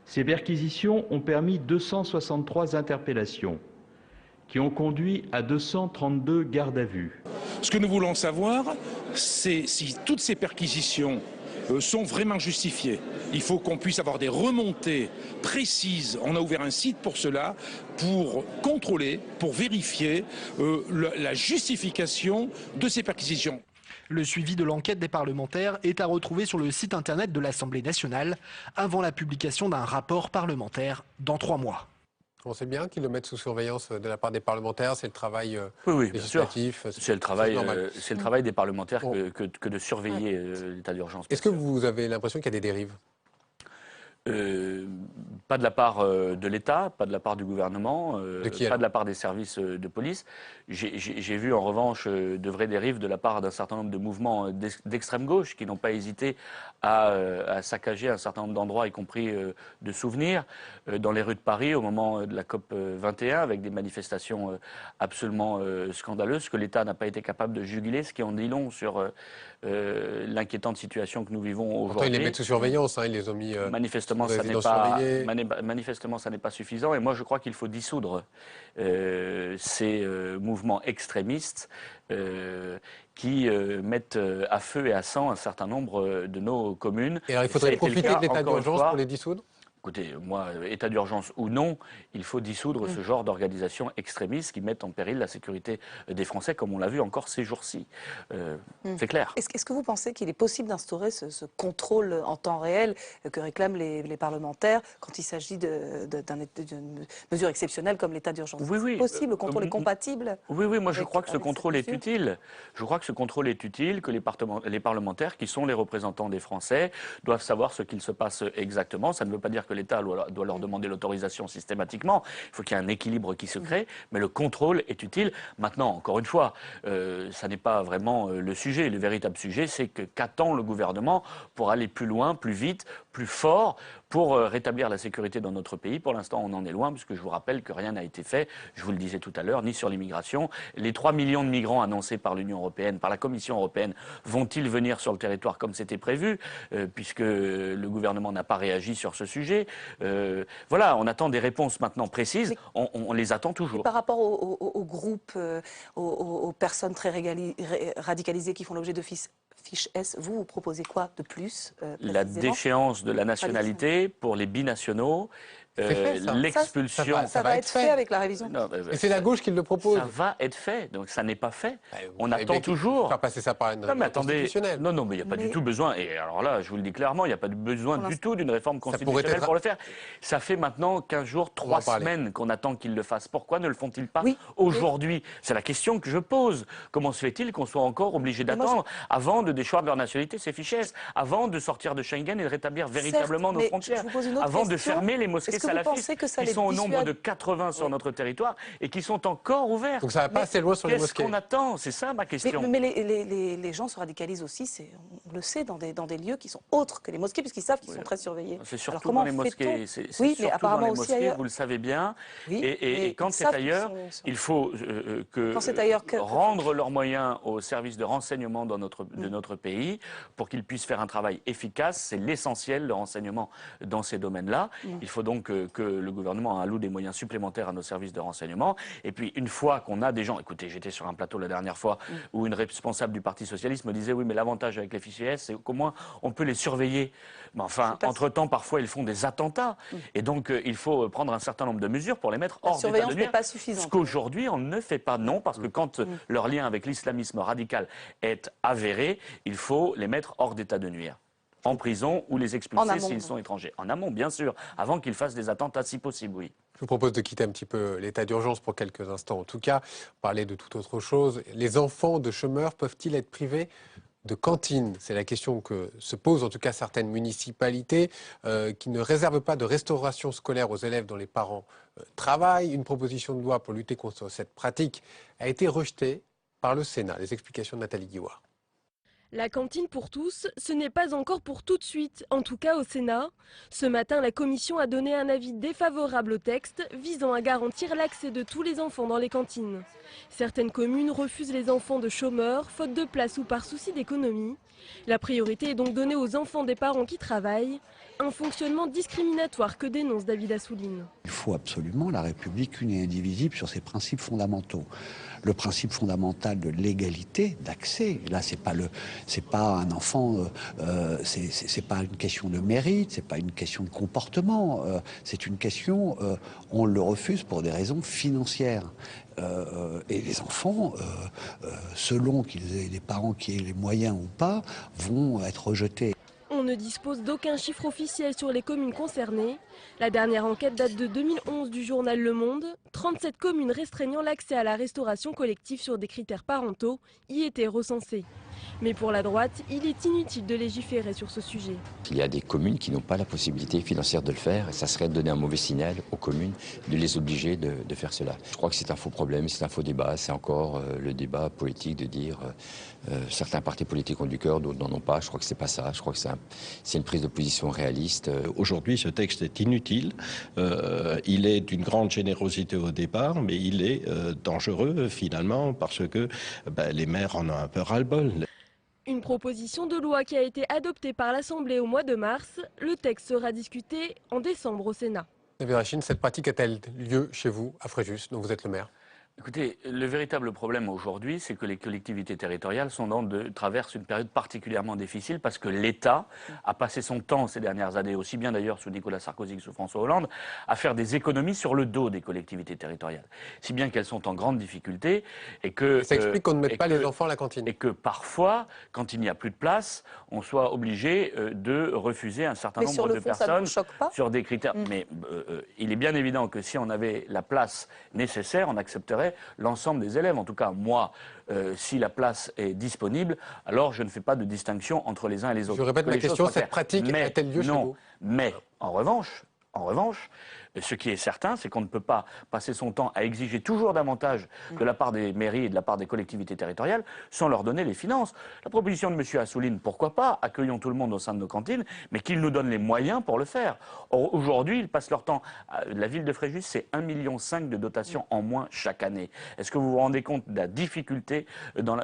Ces perquisitions ont permis 263 interpellations qui ont conduit à 232 gardes à vue. Ce que nous voulons savoir, c'est si toutes ces perquisitions sont vraiment justifiées. Il faut qu'on puisse avoir des remontées précises. On a ouvert un site pour cela, pour contrôler, pour vérifier la justification de ces perquisitions. Le suivi de l'enquête des parlementaires est à retrouver sur le site internet de l'Assemblée nationale avant la publication d'un rapport parlementaire dans 3 mois. On sait bien qu'ils le mettent sous surveillance de la part des parlementaires, c'est le travail législatif. C'est le travail des parlementaires que de surveiller l'état d'urgence. Est-ce que vous avez l'impression qu'il y a des dérives ? Pas de la part de l'État, pas de la part du gouvernement, pas de la part des services de police. J'ai vu en revanche de vraies dérives de la part d'un certain nombre de mouvements d'extrême gauche qui n'ont pas hésité à saccager un certain nombre d'endroits, y compris de souvenirs, dans les rues de Paris au moment de la COP 21, avec des manifestations absolument scandaleuses que l'État n'a pas été capable de juguler, ce qui en dit long sur l'inquiétante situation que nous vivons aujourd'hui. Pourtant, ils les mettent sous surveillance, ils les ont mis... Manifestement, ça n'est pas suffisant. Et moi, je crois qu'il faut dissoudre ces mouvements extrémistes qui mettent à feu et à sang un certain nombre de nos communes. Et alors, il faudrait profiter de l'état d'urgence pour les dissoudre ? Écoutez, moi, état d'urgence ou non, il faut dissoudre ce genre d'organisations extrémistes qui mettent en péril la sécurité des Français, comme on l'a vu encore ces jours-ci. C'est clair. Est-ce que vous pensez qu'il est possible d'instaurer ce contrôle en temps réel que réclament les parlementaires quand il s'agit d'une mesure exceptionnelle comme l'état d'urgence? Oui, oui. C'est possible, le contrôle est compatible? Oui, oui, moi je crois que ce contrôle est utile. Je crois que ce contrôle est utile, que les parlementaires, qui sont les représentants des Français, doivent savoir ce qu'il se passe exactement. Ça ne veut pas dire que l'État doit leur demander l'autorisation systématiquement. Il faut qu'il y ait un équilibre qui se crée, mais le contrôle est utile. Maintenant, encore une fois, ça n'est pas vraiment le sujet. Le véritable sujet, c'est qu'attend le gouvernement pour aller plus loin, plus vite, plus fort, pour rétablir la sécurité dans notre pays. Pour l'instant, on en est loin, puisque je vous rappelle que rien n'a été fait, je vous le disais tout à l'heure, ni sur l'immigration. Les 3 millions de migrants annoncés par l'Union européenne, par la Commission européenne, vont-ils venir sur le territoire comme c'était prévu, puisque le gouvernement n'a pas réagi sur ce sujet? Voilà, on attend des réponses maintenant précises, on les attend toujours. Et par rapport aux groupes, aux personnes très radicalisées qui font l'objet de fiches S, vous proposez quoi de plus La déchéance de la nationalité pour les binationaux, l'expulsion. Ça va être fait avec la révision. Et c'est la gauche qui le propose. Ça va être fait, donc ça n'est pas fait. On savez attend bien qu'il faut toujours. faire passer ça par une Non, mais réforme constitutionnelle. Non, mais il n'y a pas du tout besoin. Et alors là, je vous le dis clairement, il n'y a pas besoin du tout d'une réforme constitutionnelle pour le faire. Ça fait maintenant 15 jours, 3 semaines qu'on attend qu'ils le fassent. Pourquoi ne le font-ils pas aujourd'hui? C'est la question que je pose. Comment se fait-il qu'on soit encore obligé d'attendre avant de déchoir de leur nationalité ces fichiers, avant de sortir de Schengen et de rétablir véritablement nos frontières, avant de fermer les mosquées salafistes qui sont au nombre de 80 sur notre territoire et qui sont encore ouvertes? Donc ça va pas assez loin sur les mosquées. Qu'est-ce qu'on attend? C'est ça ma question. Mais les gens se radicalisent aussi, on le sait, dans des lieux qui sont autres que les mosquées, puisqu'ils savent qu'ils sont très surveillés. C'est surtout dans les mosquées. Oui, mais apparemment dans les aussi mosquées, ailleurs. vous le savez bien. Oui, et quand c'est ailleurs, il faut rendre leurs moyens aux services de renseignement de notre pays pour qu'ils puissent faire un travail efficace. C'est l'essentiel, le renseignement dans ces domaines-là. Il faut donc que le gouvernement alloue des moyens supplémentaires à nos services de renseignement. Et puis, une fois qu'on a des gens... Écoutez, j'étais sur un plateau la dernière fois où une responsable du Parti socialiste me disait « Oui, mais l'avantage avec les fichiers S, c'est qu'au moins, on peut les surveiller. » Mais enfin, entre-temps, parfois, ils font des attentats. Et donc, il faut prendre un certain nombre de mesures pour les mettre hors d'état de nuire. La surveillance n'est pas suffisante. Ce qu'aujourd'hui, on ne fait pas. Non, parce que quand leur lien avec l'islamisme radical est avéré, il faut les mettre hors d'état de nuire. En prison ou les expulser s'ils sont étrangers. En amont, bien sûr, avant qu'ils fassent des attentats si possible, oui. Je vous propose de quitter un petit peu l'état d'urgence pour quelques instants. En tout cas, parler de toute autre chose. Les enfants de chômeurs peuvent-ils être privés de cantine? C'est la question que se posent en tout cas certaines municipalités qui ne réservent pas de restauration scolaire aux élèves dont les parents travaillent. Une proposition de loi pour lutter contre cette pratique a été rejetée par le Sénat. Les explications de Nathalie Guiouard. La cantine pour tous, ce n'est pas encore pour tout de suite, en tout cas au Sénat. Ce matin, la Commission a donné un avis défavorable au texte visant à garantir l'accès de tous les enfants dans les cantines. Certaines communes refusent les enfants de chômeurs, faute de place ou par souci d'économie. La priorité est donc donnée aux enfants des parents qui travaillent, un fonctionnement discriminatoire que dénonce David Assouline. Il faut absolument la République une et indivisible sur ses principes fondamentaux. Le principe fondamental de l'égalité d'accès, là c'est pas un enfant, c'est pas une question de mérite, c'est pas une question de comportement, c'est une question, on le refuse pour des raisons financières. Et les enfants, selon qu'ils aient des parents qui aient les moyens ou pas, vont être rejetés. On ne dispose d'aucun chiffre officiel sur les communes concernées. La dernière enquête date de 2011 du journal Le Monde. 37 communes restreignant l'accès à la restauration collective sur des critères parentaux y étaient recensées. Mais pour la droite, il est inutile de légiférer sur ce sujet. Il y a des communes qui n'ont pas la possibilité financière de le faire et ça serait de donner un mauvais signal aux communes de les obliger de faire cela. Je crois que c'est un faux problème, c'est un faux débat, c'est encore le débat politique de dire certains partis politiques ont du cœur, d'autres n'en ont pas. Je crois que c'est pas ça, je crois que c'est une prise de position réaliste. Aujourd'hui, ce texte est inutile, il est d'une grande générosité au départ, mais il est dangereux finalement parce que les maires en ont un peu ras-le-bol. Une proposition de loi qui a été adoptée par l'Assemblée au mois de mars. Le texte sera discuté en décembre au Sénat. David Rachine, cette pratique a-t-elle lieu chez vous, à Fréjus, dont vous êtes le maire? Écoutez, le véritable problème aujourd'hui, c'est que les collectivités territoriales traversent une période particulièrement difficile parce que l'État a passé son temps ces dernières années, aussi bien d'ailleurs sous Nicolas Sarkozy que sous François Hollande, à faire des économies sur le dos des collectivités territoriales. Si bien qu'elles sont en grande difficulté et que... Ça explique qu'on ne mette pas les enfants à la cantine. Et que parfois, quand il n'y a plus de place, on soit obligé de refuser un certain nombre de personnes ça ne vous choque pas sur des critères. Mais il est bien évident que si on avait la place nécessaire, on accepterait l'ensemble des élèves. En tout cas, moi, si la place est disponible, alors je ne fais pas de distinction entre les uns et les autres. Je répète ma question, cette pratique a-t-elle lieu chez vous? Mais en revanche, ce qui est certain, c'est qu'on ne peut pas passer son temps à exiger toujours davantage de la part des mairies et de la part des collectivités territoriales sans leur donner les finances. La proposition de M. Assouline, pourquoi pas, accueillons tout le monde au sein de nos cantines, mais qu'ils nous donnent les moyens pour le faire. Or, aujourd'hui, ils passent leur temps. La ville de Fréjus, c'est 1,5 million de dotations en moins chaque année. Est-ce que vous vous rendez compte de la difficulté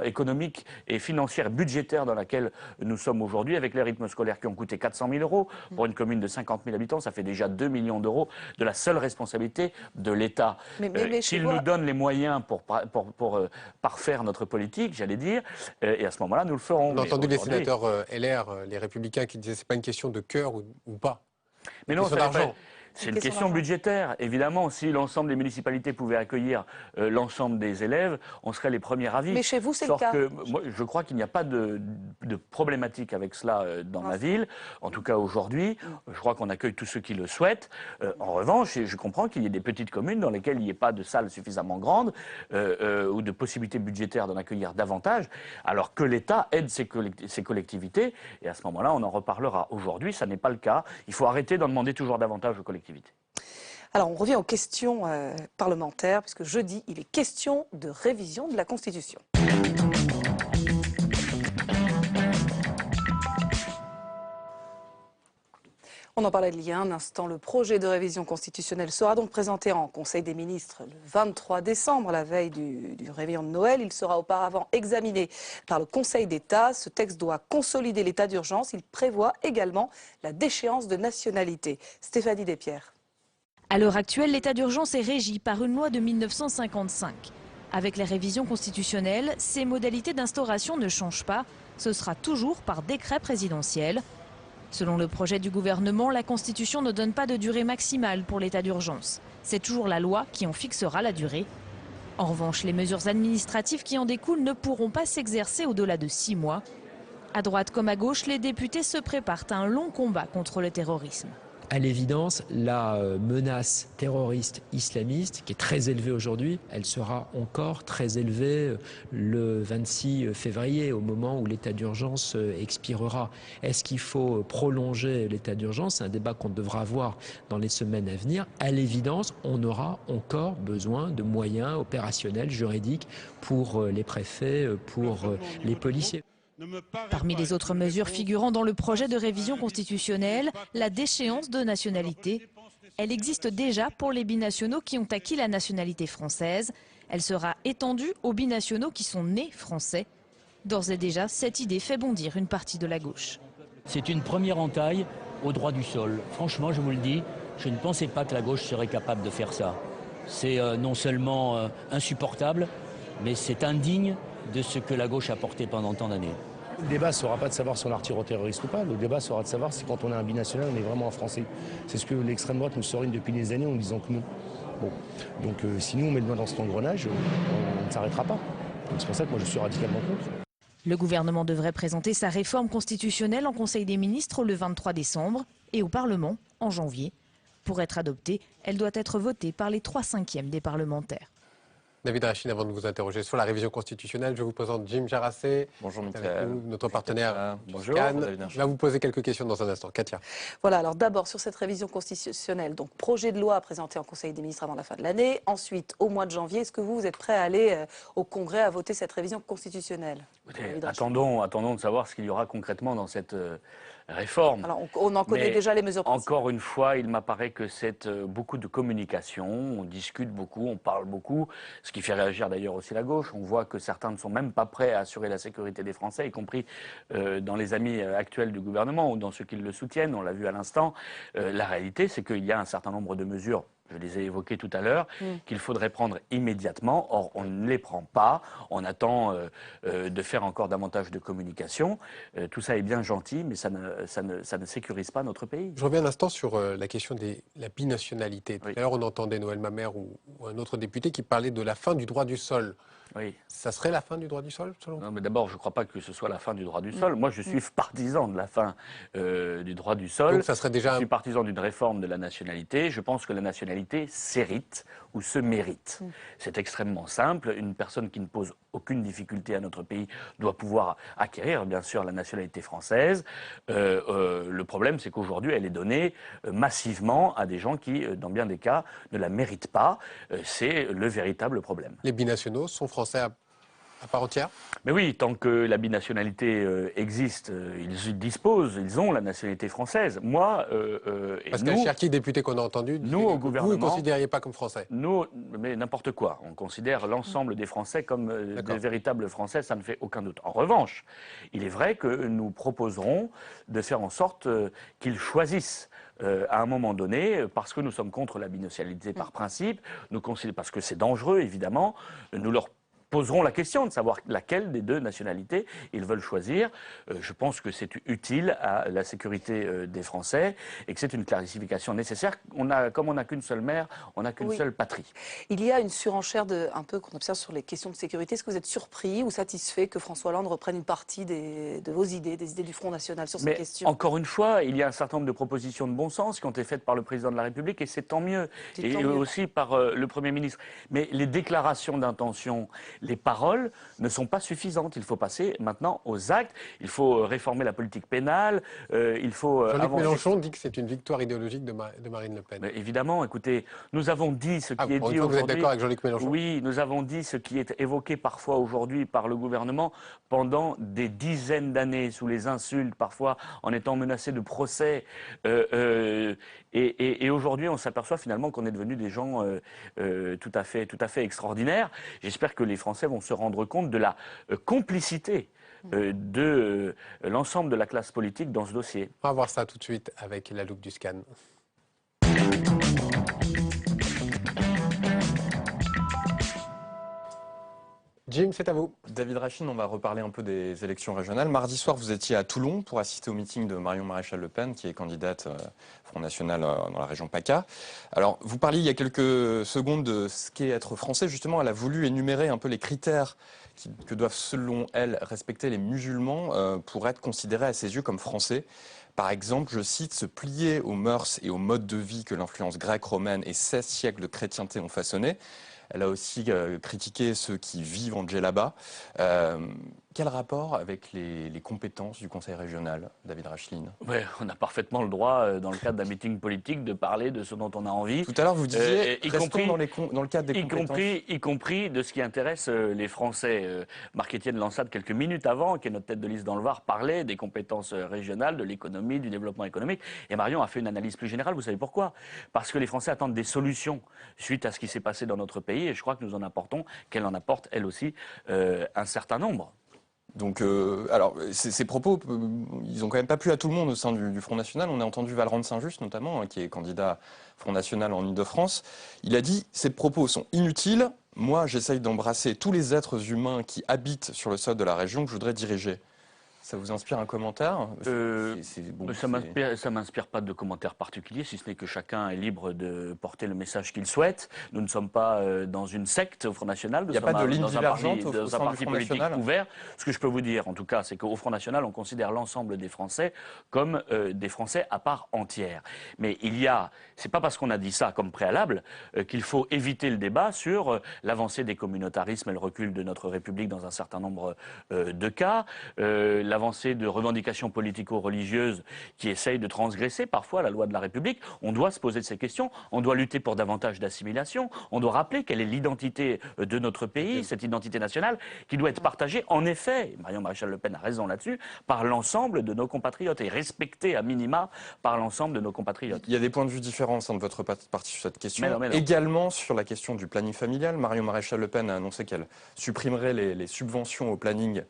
économique et financière, budgétaire dans laquelle nous sommes aujourd'hui, avec les rythmes scolaires qui ont coûté 400 000 €? Pour une commune de 50 000 habitants, ça fait déjà 2 millions d'euros de la seule responsabilité de l'État. S'il nous donne les moyens pour parfaire notre politique, j'allais dire, et à ce moment-là, nous le ferons. On a entendu les sénateurs LR, les Républicains, qui disaient que ce n'est pas une question de cœur ou pas. Mais non, c'est d'argent. C'est une question budgétaire. Évidemment, si l'ensemble des municipalités pouvaient accueillir l'ensemble des élèves, on serait les premiers ravis. Mais chez vous, c'est le cas. Moi, je crois qu'il n'y a pas de problématique avec cela dans ma ville. En tout cas, aujourd'hui, je crois qu'on accueille tous ceux qui le souhaitent. En revanche, je comprends qu'il y ait des petites communes dans lesquelles il n'y ait pas de salle suffisamment grande ou de possibilités budgétaires d'en accueillir davantage, alors que l'État aide ces collectivités. Et à ce moment-là, on en reparlera. Aujourd'hui, ça n'est pas le cas. Il faut arrêter d'en demander toujours davantage aux collectivités. Alors, on revient aux questions parlementaires, puisque jeudi, il est question de révision de la Constitution. On en parlait il y a un instant. Le projet de révision constitutionnelle sera donc présenté en Conseil des ministres le 23 décembre, la veille du réveillon de Noël. Il sera auparavant examiné par le Conseil d'État. Ce texte doit consolider l'état d'urgence. Il prévoit également la déchéance de nationalité. Stéphanie Despierres. À l'heure actuelle, l'état d'urgence est régi par une loi de 1955. Avec la révision constitutionnelle, ces modalités d'instauration ne changent pas. Ce sera toujours par décret présidentiel. Selon le projet du gouvernement, la Constitution ne donne pas de durée maximale pour l'état d'urgence. C'est toujours la loi qui en fixera la durée. En revanche, les mesures administratives qui en découlent ne pourront pas s'exercer au-delà de 6 mois. À droite comme à gauche, les députés se préparent à un long combat contre le terrorisme. À l'évidence, la menace terroriste islamiste, qui est très élevée aujourd'hui, elle sera encore très élevée le 26 février, au moment où l'état d'urgence expirera. Est-ce qu'il faut prolonger l'état d'urgence? C'est un débat qu'on devra avoir dans les semaines à venir. À l'évidence, on aura encore besoin de moyens opérationnels, juridiques, pour les préfets, pour les policiers. Parmi les autres mesures figurant dans le projet de révision constitutionnelle, la déchéance de nationalité. Elle existe déjà pour les binationaux qui ont acquis la nationalité française. Elle sera étendue aux binationaux qui sont nés français. D'ores et déjà, cette idée fait bondir une partie de la gauche. C'est une première entaille au droit du sol. Franchement, je vous le dis, je ne pensais pas que la gauche serait capable de faire ça. C'est non seulement insupportable, mais c'est indigne de ce que la gauche a porté pendant tant d'années. Le débat ne sera pas de savoir si on la retire au terroriste ou pas. Le débat sera de savoir si quand on est un binational, on est vraiment un Français. C'est ce que l'extrême droite nous sorine depuis des années en disant que non. Bon. Donc si nous on met le doigt dans cet engrenage, on ne s'arrêtera pas. C'est pour ça que moi je suis radicalement contre. Le gouvernement devrait présenter sa réforme constitutionnelle en Conseil des ministres le 23 décembre et au Parlement en janvier. Pour être adoptée, elle doit être votée par les 3/5 des parlementaires. David Rachine, avant de vous interroger sur la révision constitutionnelle, je vous présente Jim Jarassé. Bonjour Michael. Notre partenaire. Bonjour. Je vais vous poser quelques questions dans un instant. Katia. Voilà, alors d'abord sur cette révision constitutionnelle, donc projet de loi présenté en Conseil des ministres avant la fin de l'année. Ensuite, au mois de janvier, est-ce que vous êtes prêt à aller au Congrès à voter cette révision constitutionnelle? Attendons de savoir ce qu'il y aura concrètement dans cette réforme. Alors, on en connaît déjà les mesures principales. Encore une fois, il m'apparaît que c'est beaucoup de communication, on discute beaucoup, on parle beaucoup, ce qui fait réagir d'ailleurs aussi la gauche. On voit que certains ne sont même pas prêts à assurer la sécurité des Français, y compris dans les amis actuels du gouvernement ou dans ceux qui le soutiennent, on l'a vu à l'instant. La réalité, c'est qu'il y a un certain nombre de mesures je les ai évoqués tout à l'heure, qu'il faudrait prendre immédiatement. Or, on ne les prend pas. On attend de faire encore davantage de communication. Tout ça est bien gentil, mais ça ne sécurise pas notre pays. Je reviens un instant sur la question de la binationalité. Tout à l'heure, on entendait Noël Mamère ou un autre député qui parlait de la fin du droit du sol. Oui. Ça serait la fin du droit du sol, selon vous? Non, mais d'abord, je ne crois pas que ce soit la fin du droit du sol. Moi, je suis partisan de la fin du droit du sol. Donc, ça serait déjà... Je suis partisan d'une réforme de la nationalité. Je pense que la nationalité s'hérite ou se mérite. C'est extrêmement simple. Une personne qui ne pose aucune difficulté à notre pays doit pouvoir acquérir, bien sûr, la nationalité française. Le problème, c'est qu'aujourd'hui, elle est donnée massivement à des gens qui, dans bien des cas, ne la méritent pas. C'est le véritable problème. Les binationaux sont français à part entière? Mais oui, tant que la binationalité existe, ils disposent, ils ont la nationalité française. Moi, parce qu'à Cherki, député qu'on a entendu, nous au gouvernement, vous ne considériez pas comme français? Nous, mais n'importe quoi. On considère l'ensemble des Français comme des véritables Français, ça ne fait aucun doute. En revanche, il est vrai que nous proposerons de faire en sorte qu'ils choisissent à un moment donné, parce que nous sommes contre la binationalité par principe, parce que c'est dangereux évidemment, nous leur poseront la question de savoir laquelle des deux nationalités ils veulent choisir. Je pense que c'est utile à la sécurité des Français et que c'est une clarification nécessaire. Comme on n'a qu'une seule mère, on n'a qu'une seule patrie. Il y a une surenchère un peu qu'on observe sur les questions de sécurité. Est-ce que vous êtes surpris ou satisfait que François Hollande reprenne une partie de vos idées, des idées du Front National sur ces questions? Encore une fois, il y a un certain nombre de propositions de bon sens qui ont été faites par le président de la République et c'est tant mieux. Et aussi par le Premier ministre. Mais les déclarations d'intention, les paroles ne sont pas suffisantes. Il faut passer maintenant aux actes. Il faut réformer la politique pénale. Il faut Jean-Luc Mélenchon dit que c'est une victoire idéologique de Marine Le Pen. Mais évidemment, écoutez, nous avons dit ce qui est dit aujourd'hui. Vous êtes d'accord avec Jean-Luc Mélenchon? Oui, nous avons dit ce qui est évoqué parfois aujourd'hui par le gouvernement pendant des dizaines d'années, sous les insultes, parfois en étant menacé de procès. Et aujourd'hui, on s'aperçoit finalement qu'on est devenus des gens tout à fait extraordinaires. J'espère que les Français vont se rendre compte de la complicité de l'ensemble de la classe politique dans ce dossier. On va voir ça tout de suite avec la loupe du scan. Jim, c'est à vous. David Rachine, on va reparler un peu des élections régionales. Mardi soir, vous étiez à Toulon pour assister au meeting de Marion Maréchal Le Pen, qui est candidate Front National dans la région PACA. Alors, vous parliez il y a quelques secondes de ce qu'est être français. Justement, elle a voulu énumérer un peu les critères que doivent, selon elle, respecter les musulmans pour être considérés à ses yeux comme français. Par exemple, je cite, se plier aux mœurs et aux modes de vie que l'influence grecque, romaine et 16 siècles de chrétienté ont façonné. Elle a aussi critiqué ceux qui vivent en djellaba. Quel rapport avec les compétences du Conseil régional, David Racheline? Ouais, on a parfaitement le droit, dans le cadre d'un meeting politique, de parler de ce dont on a envie. Tout à l'heure, vous disiez, restons dans le cadre des compétences. Y compris de ce qui intéresse les Français. Marc-Étienne Lansade, quelques minutes avant, qui est notre tête de liste dans le Var, parlait des compétences régionales, de l'économie, du développement économique. Et Marion a fait une analyse plus générale. Vous savez pourquoi? Parce que les Français attendent des solutions suite à ce qui s'est passé dans notre pays. Et je crois que nous en apportons, qu'elle en apporte, elle aussi, un certain nombre. Donc, alors, ces propos, ils n'ont quand même pas plu à tout le monde au sein du Front National. On a entendu Valrand de Saint-Just, notamment, qui est candidat Front National en Ile-de-France. Il a dit « Ces propos sont inutiles. Moi, j'essaye d'embrasser tous les êtres humains qui habitent sur le sol de la région que je voudrais diriger. » Ça vous inspire un commentaire? Ça m'inspire pas de commentaires particuliers, si ce n'est que chacun est libre de porter le message qu'il souhaite. Nous ne sommes pas dans une secte au Front National. Il n'y a pas de ligne divergente au sein du Front politique National ouvert. Ce que je peux vous dire, en tout cas, c'est qu'au Front National, on considère l'ensemble des Français comme des Français à part entière. Mais c'est pas parce qu'on a dit ça comme préalable qu'il faut éviter le débat sur l'avancée des communautarismes et le recul de notre République dans un certain nombre de cas. L'avancée de revendications politico-religieuses qui essayent de transgresser parfois la loi de la République. On doit se poser ces questions, on doit lutter pour davantage d'assimilation, on doit rappeler quelle est l'identité de notre pays, cette identité nationale qui doit être partagée, en effet, Marion Maréchal Le Pen a raison là-dessus, par l'ensemble de nos compatriotes et respectée à minima par l'ensemble de nos compatriotes. Il y a des points de vue différents au sein de votre parti sur cette question. Mais non. Également sur la question du planning familial, Marion Maréchal Le Pen a annoncé qu'elle supprimerait les subventions au planning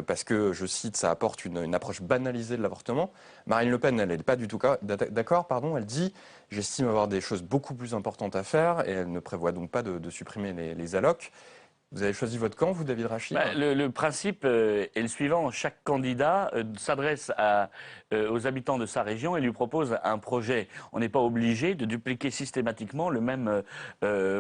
parce que, je cite, ça apporte une approche banalisée de l'avortement. Marine Le Pen, elle n'est pas du tout d'accord, elle dit « J'estime avoir des choses beaucoup plus importantes à faire » et elle ne prévoit donc pas de supprimer les allocs. Vous avez choisi votre camp, vous, David Rachid? Le principe est le suivant. Chaque candidat s'adresse aux habitants de sa région et lui propose un projet. On n'est pas obligé de dupliquer systématiquement le même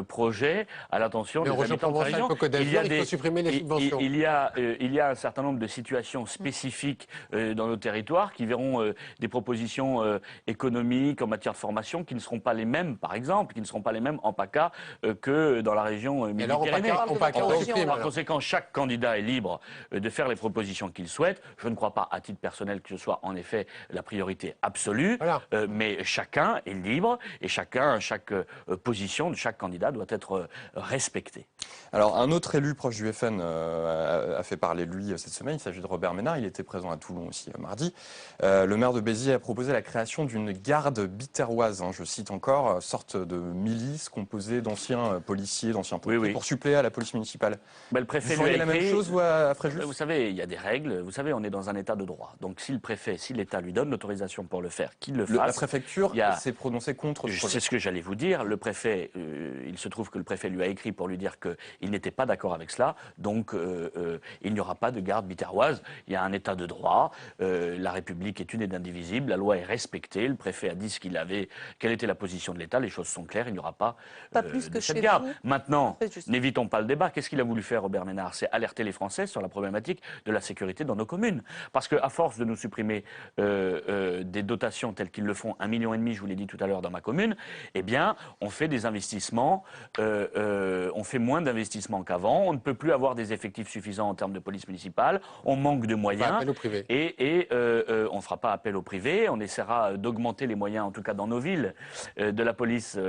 projet à l'attention des habitants de sa région. Il faut supprimer les subventions. Il y a un certain nombre de situations spécifiques dans nos territoires qui verront des propositions économiques en matière de formation qui ne seront pas les mêmes, par exemple, qui ne seront pas les mêmes en PACA que dans la région Midi-Pyrénées. Par conséquent, chaque candidat est libre de faire les propositions qu'il souhaite. Je ne crois pas, à titre personnel, que ce soit en effet la priorité absolue, mais chacun est libre et chaque position de chaque candidat doit être respectée. Alors, un autre élu proche du FN a fait parler de lui cette semaine. Il s'agit de Robert Ménard. Il était présent à Toulon aussi mardi. Le maire de Béziers a proposé la création d'une garde biterroise, je cite encore, sorte de milice composée d'anciens policiers, d'anciens pompiers, pour suppléer à la police municipale. Le préfet vous feriez la même chose, vous, à Fréjus? Vous savez, il y a des règles. Vous savez, on est dans un état de droit. Donc, si le préfet, si l'État lui donne l'autorisation pour le faire, qu'il le fasse. La préfecture s'est prononcée contre le projet. C'est ce que j'allais vous dire. Le préfet, il se trouve que le préfet lui a écrit pour lui dire qu'il n'était pas d'accord avec cela. Donc, il n'y aura pas de garde biterroise. Il y a un état de droit. La République est une et indivisible. La loi est respectée. Le préfet a dit quelle était la position de l'État. Les choses sont claires. Il n'y aura pas plus que cette garde. Maintenant, n'évitons pas le débat. Qu'est-ce qu'il a voulu faire, Robert Ménard? C'est alerter les Français sur la problématique de la sécurité dans nos communes. Parce qu'à force de nous supprimer des dotations telles qu'ils le font, 1,5 million, je vous l'ai dit tout à l'heure, dans ma commune, eh bien, on fait des investissements, on fait moins d'investissements qu'avant, on ne peut plus avoir des effectifs suffisants en termes de police municipale, on manque de moyens, et on ne fera pas appel au privé, on essaiera d'augmenter les moyens, en tout cas dans nos villes, de la police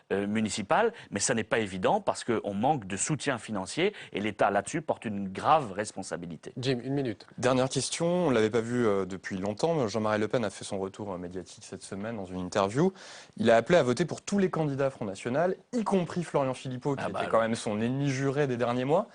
municipale, mais ça n'est pas évident parce qu'on manque de soutien financier et l'État là-dessus porte une grave responsabilité. Jim, 1 minute. Dernière question, on ne l'avait pas vu depuis longtemps. Jean-Marie Le Pen a fait son retour médiatique cette semaine dans une interview. Il a appelé à voter pour tous les candidats Front National, y compris Florian Philippot, qui était quand même son ennemi juré des derniers mois.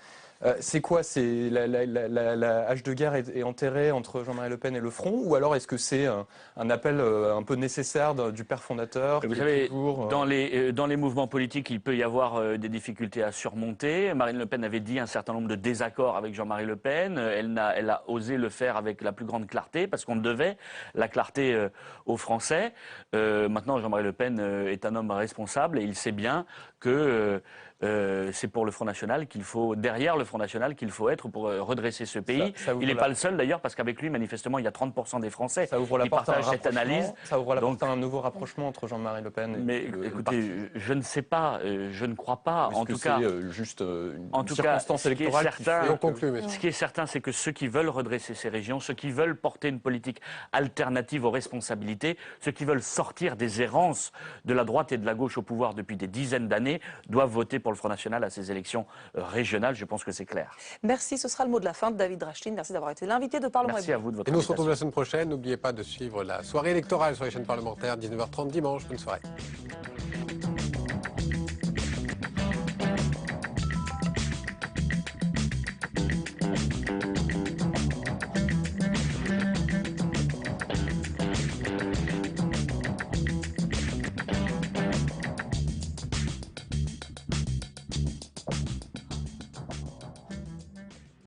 C'est quoi? C'est la hache de guerre est enterrée entre Jean-Marie Le Pen et le Front? Ou alors est-ce que c'est un appel un peu nécessaire du père fondateur? Vous savez, dans les mouvements politiques, il peut y avoir des difficultés à surmonter. Marine Le Pen avait dit un certain nombre de désaccords avec Jean-Marie Le Pen. Elle a osé le faire avec la plus grande clarté, parce qu'on devait la clarté aux Français. Maintenant, Jean-Marie Le Pen est un homme responsable et il sait bien que c'est pour le Front National qu'il faut, derrière le Front National qu'il faut être pour redresser ce pays. Il n'est pas le seul d'ailleurs, parce qu'avec lui, manifestement, il y a 30% des Français qui partagent cette analyse. Ça ouvre la porte à un nouveau rapprochement entre Jean-Marie Le Pen et le parti. Je ne sais pas, je ne crois pas. En tout cas, juste une circonstance électorale qui fait conclure. Ce qui est certain, c'est que ceux qui veulent redresser ces régions, ceux qui veulent porter une politique alternative aux responsabilités, ceux qui veulent sortir des errances de la droite et de la gauche au pouvoir depuis des dizaines d'années, doivent voter pour le Front National à ces élections régionales. Je pense que c'est clair. Merci, ce sera le mot de la fin de David Rachlin. Merci d'avoir été l'invité de Parlement. Merci à vous de votre invitation. Et nous se retrouvons la semaine prochaine. N'oubliez pas de suivre la soirée électorale sur les chaînes parlementaires, 19h30 dimanche. Bonne soirée.